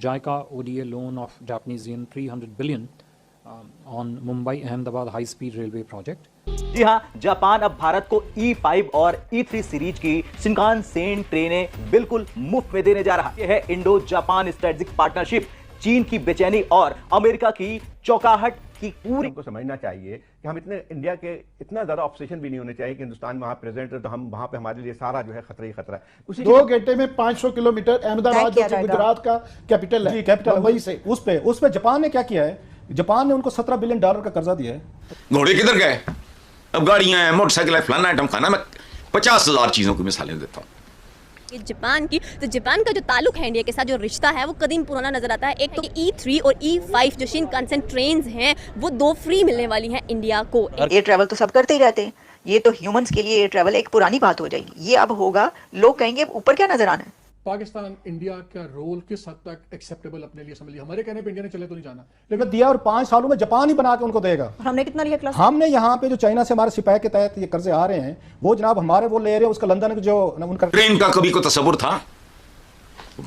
JICA ODA loan of Japanese yen 300 billion on Mumbai-Ahmedabad high-speed railway project. जी हाँ, Japan अब भारत को E5 और E3 series की Shinkansen ट्रेनें बिल्कुल मुफ्त में देने जा रहा है। यह है इंडो जापान स्ट्रेटेजिक पार्टनरशिप। चीन की बेचैनी और अमेरिका की चौंकाहट की पूरी हमको समझना चाहिए कि हम इतने इंडिया के इतना ज्यादा ऑब्सेशन भी नहीं होने चाहिए कि हिंदुस्तान वहां प्रेजेंट है तो हम वहां पे हमारे लिए सारा जो है खतरा ही खतरा है। उसी 2 घंटे में 500 किलोमीटर अहमदाबाद जो गुजरात का कैपिटल है, कैपिटल मुंबई से उस पे जापान ने क्या किया है? जापान ने उनको $17 बिलियन का कर्जा दिया है। घोड़े किधर गए? अब गाड़ियां हैं, मोटरसाइकिल है, फलाना आइटम खाना। मैं 50,000 चीजों की मिसालें देता हूँ। जापान की तो जापान का जो ताल्लुक है इंडिया के साथ, जो रिश्ता है वो कदीम पुराना नजर आता है। एक तो E3 और E5 जो शिनकानसेन ट्रेन्स हैं वो 2 फ्री मिलने वाली हैं इंडिया को। एयर ट्रैवल तो सब करते ही रहते हैं, ये तो ह्यूमंस के लिए एयर ट्रैवल एक पुरानी बात हो जाएगी। ये अब होगा, लोग कहेंगे ऊपर क्या नजर आना है। पाकिस्तान इंडिया का रोल किस हद तक एक्सेप्टेबल अपने लिए समझ लिया? हमारे कहने पे इंडिया ने चले तो नहीं जाना, लेकिन दिया और 5 सालों में जापान ही बना के उनको देगा। हमने कितना लिया क्लास? हमने यहाँ पे जो चाइना से हमारे सिपाही के तहत ये कर्जे आ रहे हैं वो जनाब हमारे वो ले रहे हैं। उसका लंदन जो उनका ट्रेन का कभी को तस्वुर था?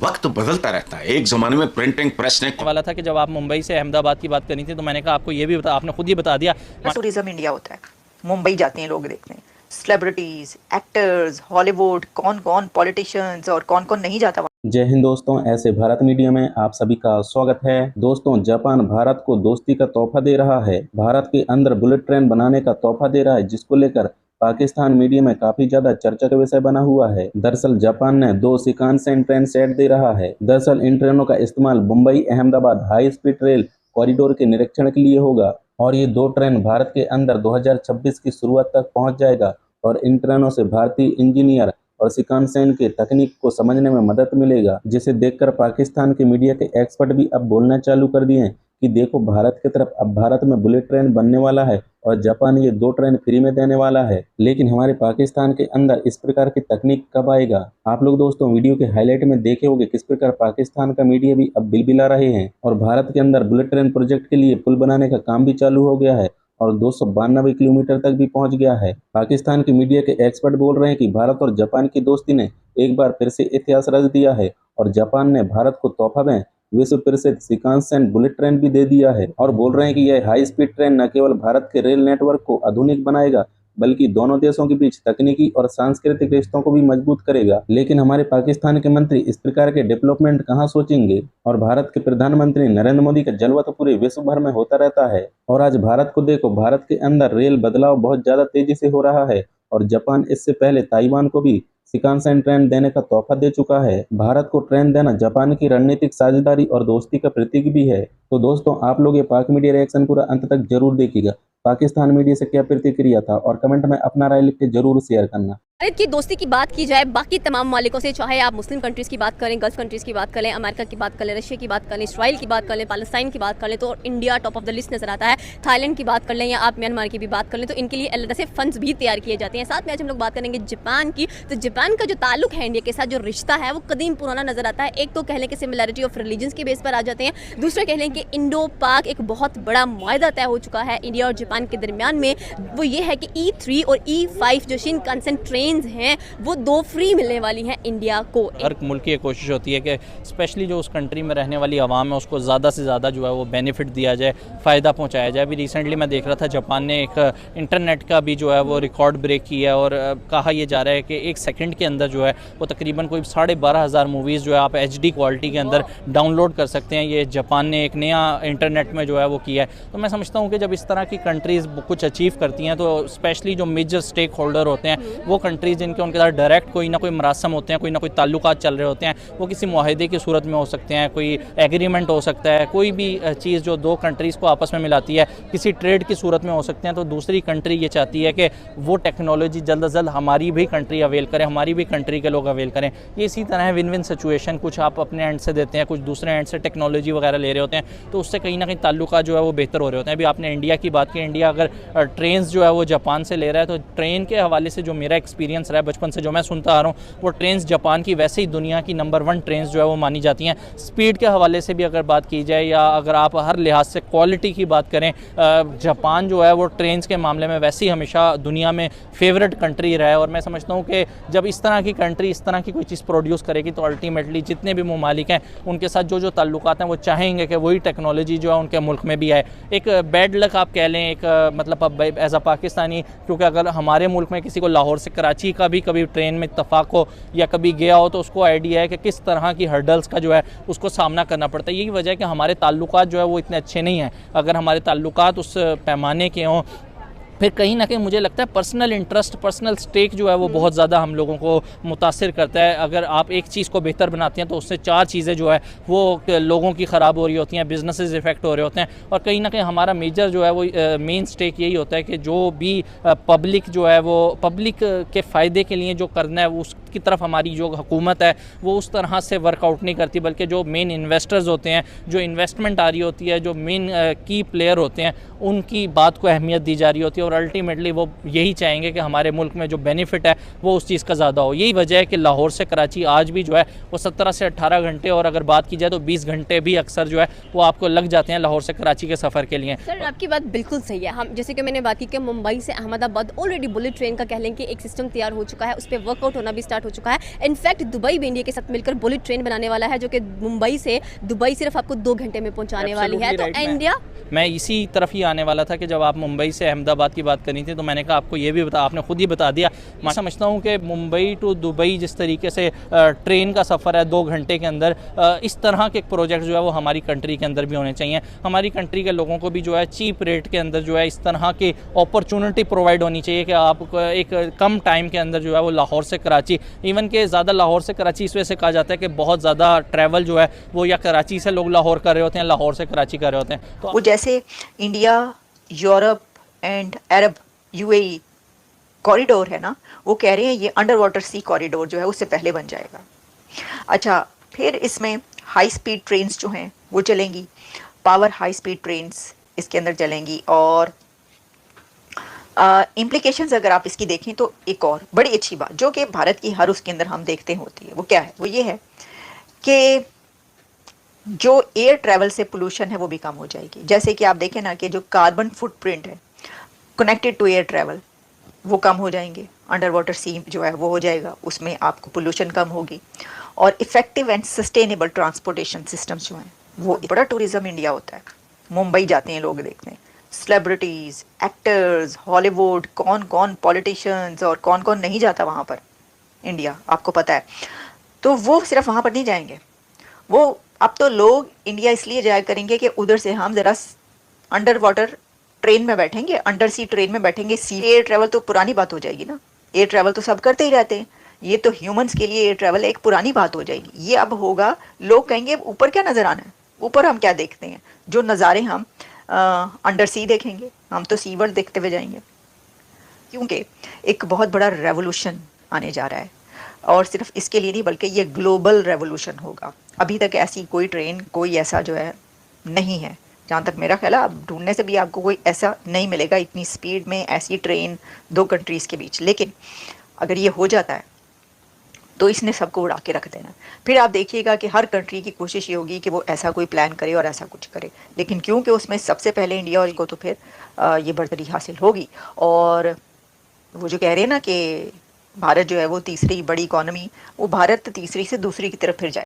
वक्त बदलता रहता है। एक जमाने में प्रिंटिंग प्रेस ने वाला था कि जब आप मुंबई से अहमदाबाद की बात करनी थी तो मैंने कहा आपको ये भी आपने खुद ही बता दिया। टूरिज्म इंडिया होता है, मुंबई जाते हैं लोग देखने, सेलिब्रिटीज, एक्टर्स, हॉलीवुड, कौन कौन पॉलिटिशियंस और कौन कौन नहीं जाता। जय हिंद दोस्तों, ऐसे भारत मीडिया में आप सभी का स्वागत है। दोस्तों, जापान भारत को दोस्ती का तोहफा दे रहा है, भारत के अंदर बुलेट ट्रेन बनाने का तोहफा दे रहा है, जिसको लेकर पाकिस्तान मीडिया में काफी ज्यादा चर्चा का विषय बना हुआ है। दरअसल जापान ने 2 शिकानसेन ट्रेन सेट दे रहा है। दरअसल इन ट्रेनों का इस्तेमाल Mumbai Ahmedabad high speed rail corridor के निरीक्षण के लिए होगा और ये 2 ट्रेन भारत के अंदर 2026 की शुरुआत तक पहुंच जाएगा और इन ट्रेनों से भारतीय इंजीनियर और शिकानसेन के तकनीक को समझने में मदद मिलेगा, जिसे देखकर पाकिस्तान के मीडिया के एक्सपर्ट भी अब बोलना चालू कर दिए हैं कि देखो भारत की तरफ अब भारत में बुलेट ट्रेन बनने वाला है और जापान ये 2 ट्रेन फ्री में देने वाला है। लेकिन हमारे पाकिस्तान के अंदर इस प्रकार की तकनीक कब आएगा? आप लोग दोस्तों वीडियो के हाईलाइट में देखे होंगे किस प्रकार पाकिस्तान का मीडिया भी अब बिलबिला रहे हैं और भारत के अंदर बुलेट ट्रेन प्रोजेक्ट के लिए पुल बनाने का काम भी चालू हो गया है और 292 किलोमीटर तक भी पहुंच गया है। पाकिस्तान के मीडिया के एक्सपर्ट बोल रहे हैं कि भारत और जापान की दोस्ती ने एक बार फिर से इतिहास रच दिया है और जापान ने भारत को तोहफा में विश्व प्रसिद्ध शिकानसेन बुलेट ट्रेन भी दे दिया है और बोल रहे हैं कि यह हाई स्पीड ट्रेन न केवल भारत के रेल नेटवर्क को आधुनिक बनाएगा बल्कि दोनों देशों के बीच तकनीकी और सांस्कृतिक रिश्तों को भी मजबूत करेगा। लेकिन हमारे पाकिस्तान के मंत्री इस प्रकार के डेवलपमेंट कहां सोचेंगे और भारत के प्रधानमंत्री नरेंद्र मोदी का जलवा तो पूरे विश्व भर में होता रहता है। और आज भारत को देखो, भारत के अंदर रेल बदलाव बहुत ज्यादा तेजी से हो रहा है और जापान इससे पहले ताइवान को भी शिकानसेन ट्रेन देने का तोहफा दे चुका है। भारत को ट्रेन देना जापान की रणनीतिक साझेदारी और दोस्ती का प्रतीक भी है। तो दोस्तों, आप लोग ये पाक मीडिया रिएक्शन पूरा अंत तक जरूर देखिएगा। पाकिस्तान मीडिया से क्या प्रतिक्रिया था और कमेंट में अपना राय लिख के जरूर शेयर करना। भारत की दोस्ती की बात की जाए बाकी तमाम मालिकों से, चाहे आप मुस्लिम कंट्रीज़ की बात करें, गल्फ कंट्रीज़ की बात करें, अमेरिका की बात करें, रशिया की बात करें, इसराइल की बात करें, पाकिस्तान की बात करें, तो India top of the list नजर आता है। थाईलैंड की बात कर लें या आप म्यांमार की भी बात कर लें तो इनके लिए अलग से फंड्स भी तैयार किए जाते हैं। साथ में आज हम लोग बात करेंगे जापान की, तो जापान का जो ताल्लुक है इंडिया के साथ, जो रिश्ता है वो कदीम पुराना नजर आता है। एक तो कह लें कि सिमिलैरिटी ऑफ रिलीजन्स के बेस पर आ जाते हैं, दूसरा कह लें कि इंडो पाक एक बहुत बड़ा मुआहदा तय हो चुका है इंडिया और जापान के दरमियान में। वो ये है कि E3 और E5 जो शिनकानसेन ट्रेन्स हैं वो 2 फ्री मिलने वाली हैं इंडिया को। हर मुल्क की कोशिश होती है कि स्पेशली जो उस कंट्री में रहने वाली आवाम है उसको ज़्यादा से ज़्यादा जो है वो बेनिफिट दिया जाए, फ़ायदा पहुंचाया जाए। अभी रिसेंटली मैं देख रहा था जापान ने एक इंटरनेट का भी जो है वो रिकॉर्ड ब्रेक किया है और कहा यह जा रहा है कि 1 सेकंड के अंदर जो है वो तकरीबन कोई 12,500 मूवीज़ जो है आप HD क्वालिटी के अंदर डाउनलोड कर सकते हैं। ये जापान ने एक नया इंटरनेट में जो है वो किया है। तो मैं समझता हूँ कि जब इस तरह की कंट्रीज़ कुछ अचीव करती हैं तो स्पेशली जो मेजर स्टेक होल्डर होते हैं वो कंट्रीज़ जिनके उनके साथ डायरेक्ट कोई ना कोई मरासम होते हैं, कोई ना कोई ताल्लुकात चल रहे होते हैं, वो किसी मुआहदे की सूरत में हो सकते हैं, कोई एग्रीमेंट हो सकता है, कोई भी चीज़ जो 2 कंट्रीज़ को आपस में मिलाती है किसी ट्रेड की सूरत में हो सकते हैं। तो दूसरी कंट्री ये चाहती है कि वो टेक्नोलॉजी जल्द से जल्द हमारी भी कंट्री अवेल करें, हमारी भी कंट्री के लोग अवेल करें। ये इसी तरह विन विन सिचुएशन, कुछ आप अपने एंड से देते हैं, कुछ दूसरे एंड से टेक्नोलॉजी वगैरह ले रहे होते हैं, तो उससे कहीं ना कहीं ताल्लुकात जो है वो बेहतर हो रहे होते हैं। अभी आपने इंडिया की बात की, इंडिया अगर ट्रेन जो है वो जापान से ले रहा है तो ट्रेन के हवाले से जो मेरा एक्सपीरियंस रहा है बचपन से जो मैं सुनता आ रहा हूँ, वो ट्रेन जापान की वैसे ही दुनिया की नंबर 1 ट्रेन जो है वो मानी जाती हैं। स्पीड के हवाले से भी अगर बात की जाए या अगर आप हर लिहाज से क्वालिटी की बात करें, जापान जो है वो ट्रेन के मामले में वैसे ही हमेशा दुनिया में फेवरेट कंट्री रहा है। और मैं समझता हूँ कि जब इस तरह की कंट्री इस तरह की कोई चीज़ प्रोड्यूस करेगी तो अल्टीमेटली जितने भी ममालिक हैं उनके साथ जो ताल्लुकात हैं वो चाहेंगे कि वही टेक्नोलॉजी जो है उनके मुल्क में भी आए। एक बैड लक आप कह लें, एक मतलब एज अ पाकिस्तानी, क्योंकि अगर हमारे मुल्क में किसी को लाहौर से कराची का भी कभी ट्रेन में इत्तफाक हो या कभी गया हो तो उसको आइडिया है कि किस तरह की हर्डल्स का जो है उसको सामना करना पड़ता है। यही वजह है कि हमारे ताल्लुकात जो है वो इतने अच्छे नहीं हैं। अगर हमारे ताल्लुकात उस पैमाने के हों, फिर कहीं ना कहीं मुझे लगता है पर्सनल इंटरेस्ट, पर्सनल स्टेक जो है वो बहुत ज़्यादा हम लोगों को मुतासिर करता है। अगर आप एक चीज़ को बेहतर बनाते हैं तो उससे 4 चीज़ें जो है वो लोगों की ख़राब हो रही होती हैं, बिजनेसेस इफेक्ट हो रहे होते हैं। और कहीं ना कहीं हमारा मेजर जो है वो मेन स्टेक यही होता है कि जो भी पब्लिक जो है वो पब्लिक के फ़ायदे के लिए जो करना है उसकी तरफ हमारी जो हुकूमत है वो उस तरह से वर्कआउट नहीं करती, बल्कि जो मेन इन्वेस्टर्स होते हैं, जो इन्वेस्टमेंट आ रही होती है, जो मेन की प्लेयर होते हैं, उनकी बात को अहमियत दी जा रही होती है। और अल्टीमेटली वो यही चाहेंगे कि हमारे मुल्क में जो बेनिफिट है वो उस चीज़ का ज़्यादा हो। यही वजह है कि लाहौर से कराची आज भी जो है वो 17 से 18 घंटे, और अगर बात की जाए तो 20 घंटे भी अक्सर जो है वो आपको लग जाते हैं लाहौर से कराची के सफ़र के लिए। सर आपकी बात बिल्कुल सही है। हम जैसे कि मैंने बात की कि मुंबई से अहमदाबाद ऑलरेडी बुलेट ट्रेन का कह लें कि एक सिस्टम तैयार हो चुका है, उस पर वर्कआउट होना भी स्टार्ट हो चुका है। इनफैक्ट दुबई भी इंडिया के साथ मिलकर बुलेट ट्रेन बनाने वाला है जो कि मुंबई से दुबई सिर्फ आपको 2 घंटे में पहुँचाने वाली है। तो इंडिया, मैं इसी तरफ ही आने वाला था कि जब आप मुंबई से अहमदाबाद की बात करनी थी तो मैंने कहा आपको ये भी आपने खुद ही बता दिया। मैं समझता हूँ कि मुंबई टू दुबई जिस तरीके से ट्रेन का सफ़र है 2 घंटे के अंदर, इस तरह के प्रोजेक्ट जो है वो हमारी कंट्री के अंदर भी होने चाहिए। हमारी कंट्री के लोगों को भी जो है चीप रेट के अंदर जो है इस तरह की अपॉर्चुनिटी प्रोवाइड होनी चाहिए कि आप एक कम टाइम के अंदर जो है वो लाहौर से कराची, इवन के ज़्यादा लाहौर से कराची इस वजह से कहा जाता है कि बहुत ज़्यादा ट्रैवल जो है वो या कराची से लोग लाहौर कर रहे होते हैं, लाहौर से कराची कर रहे होते हैं। तो वो जैसे India, Europe and Arab UAE corridor है ना, वो कह रहे हैं ये अंडर वाटर सी कॉरिडोर जो है उससे पहले बन जाएगा। अच्छा, फिर इसमें हाई स्पीड ट्रेन्स जो हैं वो चलेंगी, पावर हाई स्पीड ट्रेन्स इसके अंदर चलेंगी। और इम्प्लीकेशंस अगर आप इसकी देखें तो एक और बड़ी अच्छी बात जो कि भारत की हर उसके अंदर हम देखते होती है, वो क्या है, वो ये है कि जो एयर ट्रैवल से पोल्यूशन है वो भी कम हो जाएगी। जैसे कि आप देखें ना कि जो कार्बन फुटप्रिंट है कनेक्टेड टू एयर ट्रैवल वो कम हो जाएंगे, अंडर वाटर सी जो है वो हो जाएगा, उसमें आपको पोल्यूशन कम होगी। और effective and sustainable transportation systems जो हैं वो, बड़ा टूरिज्म इंडिया होता है। मुंबई जाते हैं लोग देखने, सेलिब्रिटीज़, एक्टर्स, हॉलीवुड, कौन कौन पॉलिटिशियंस और कौन कौन नहीं जाता वहाँ पर इंडिया, आपको पता है। तो वो सिर्फ वहाँ पर नहीं जाएंगे, वो अब तो लोग इंडिया इसलिए जाया करेंगे कि उधर से हम ज़रा अंडर वाटर ट्रेन में बैठेंगे, अंडर सी ट्रेन में बैठेंगे। सी एयर ट्रैवल तो पुरानी बात हो जाएगी ना, एयर ट्रैवल तो सब करते ही रहते हैं, ये तो ह्यूमंस के लिए एयर ट्रैवल एक पुरानी बात हो जाएगी। ये अब होगा, लोग कहेंगे ऊपर क्या नज़र आना है, ऊपर हम क्या देखते हैं, जो नज़ारे हम अंडर सी देखेंगे, हम तो सी वर्ल्ड देखते हुए जाएंगे। क्योंकि एक बहुत बड़ा रेवोल्यूशन आने जा रहा है, और सिर्फ इसके लिए नहीं बल्कि ये ग्लोबल रेवोल्यूशन होगा। अभी तक ऐसी कोई ट्रेन, कोई ऐसा जो है नहीं है, जहाँ तक मेरा ख्याल है, आप ढूंढने से भी आपको कोई ऐसा नहीं मिलेगा इतनी स्पीड में ऐसी ट्रेन 2 कंट्रीज़ के बीच। लेकिन अगर ये हो जाता है तो इसने सबको उड़ा के रख देना। फिर आप देखिएगा कि हर कंट्री की कोशिश ये होगी कि वो ऐसा कोई प्लान करे और ऐसा कुछ करे, लेकिन क्योंकि उसमें सबसे पहले इंडिया और को, तो फिर ये बढ़तरी हासिल होगी। और वो जो कह रहे हैं ना कि भारत जो है वो तीसरी बड़ी इकॉनमी, वो भारत तीसरी से दूसरी की तरफ फिर जाए।